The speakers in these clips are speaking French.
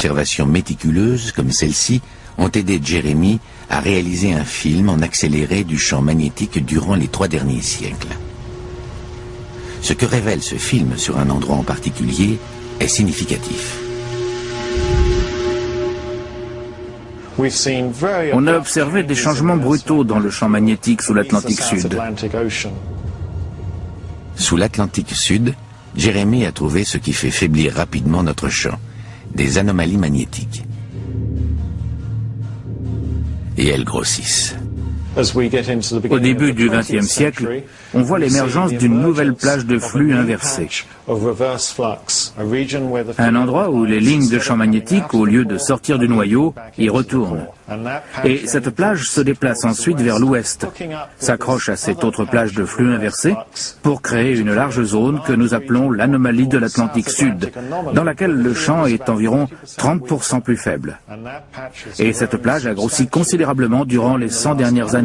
observations méticuleuses comme celle-ci ont aidé Jeremy à réaliser un film en accéléré du champ magnétique durant les 3 derniers siècles. Ce que révèle ce film sur un endroit en particulier est significatif. On a observé des changements brutaux dans le champ magnétique sous l'Atlantique Sud. Sous l'Atlantique Sud, Jeremy a trouvé ce qui fait faiblir rapidement notre champ, des anomalies magnétiques. Et elles grossissent. Au début du XXe siècle, on voit l'émergence d'une nouvelle plage de flux inversé. Un endroit où les lignes de champ magnétique, au lieu de sortir du noyau, y retournent. Et cette plage se déplace ensuite vers l'ouest, s'accroche à cette autre plage de flux inversé pour créer une large zone que nous appelons l'anomalie de l'Atlantique Sud, dans laquelle le champ est environ 30% plus faible. Et cette plage a grossi considérablement durant les 100 dernières années.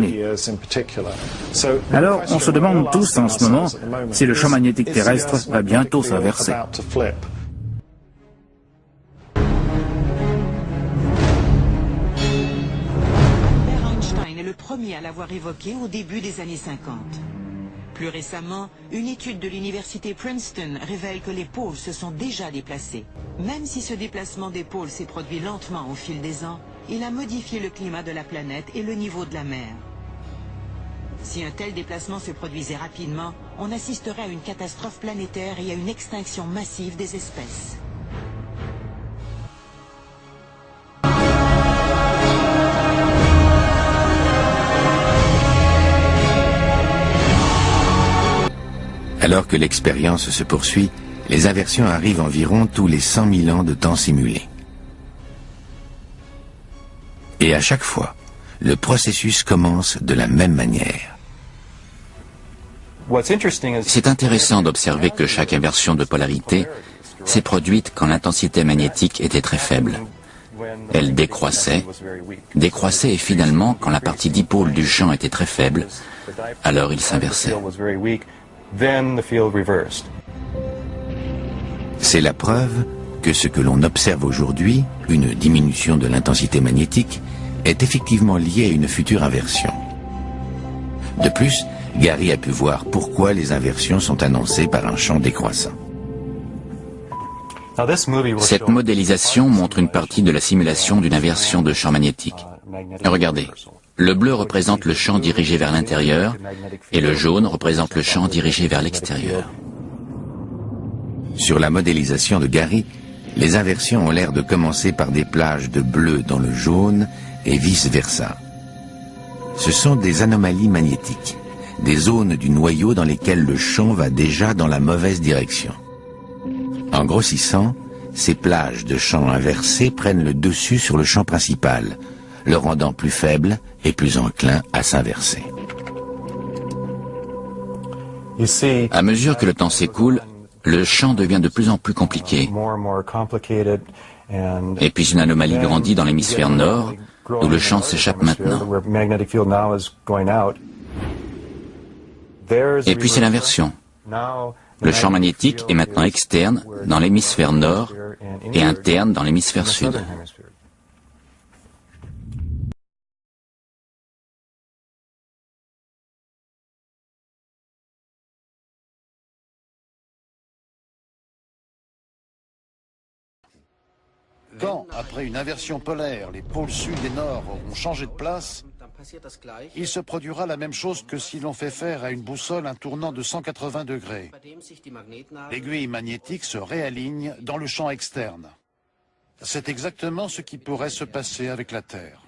Alors, on se demande tous en ce moment si le champ magnétique terrestre va bientôt s'inverser. Le premier à l'avoir évoqué au début des années 50. Plus récemment, une étude de l'université Princeton révèle que les pôles se sont déjà déplacés. Même si ce déplacement des pôles s'est produit lentement au fil des ans, il a modifié le climat de la planète et le niveau de la mer. Si un tel déplacement se produisait rapidement, on assisterait à une catastrophe planétaire et à une extinction massive des espèces. Alors que l'expérience se poursuit, les inversions arrivent environ tous les 100 000 ans de temps simulé. Et à chaque fois, le processus commence de la même manière. C'est intéressant d'observer que chaque inversion de polarité s'est produite quand l'intensité magnétique était très faible. Elle décroissait et finalement, quand la partie dipôle du champ était très faible, alors il s'inversait. C'est la preuve que ce que l'on observe aujourd'hui, une diminution de l'intensité magnétique, est effectivement lié à une future inversion. De plus, Gary a pu voir pourquoi les inversions sont annoncées par un champ décroissant. Cette modélisation montre une partie de la simulation d'une inversion de champ magnétique. Regardez, le bleu représente le champ dirigé vers l'intérieur et le jaune représente le champ dirigé vers l'extérieur. Sur la modélisation de Gary, les inversions ont l'air de commencer par des plages de bleu dans le jaune et vice-versa. Ce sont des anomalies magnétiques, des zones du noyau dans lesquelles le champ va déjà dans la mauvaise direction. En grossissant, ces plages de champ inversés prennent le dessus sur le champ principal, le rendant plus faible et plus enclin à s'inverser. À mesure que le temps s'écoule, le champ devient de plus en plus compliqué. Et puis une anomalie grandit dans l'hémisphère nord, où le champ s'échappe maintenant. Et puis c'est l'inversion. Le champ magnétique est maintenant externe dans l'hémisphère nord et interne dans l'hémisphère sud. Quand, après une inversion polaire, les pôles sud et nord auront changé de place, il se produira la même chose que si l'on fait faire à une boussole un tournant de 180 degrés. L'aiguille magnétique se réaligne dans le champ externe. C'est exactement ce qui pourrait se passer avec la Terre.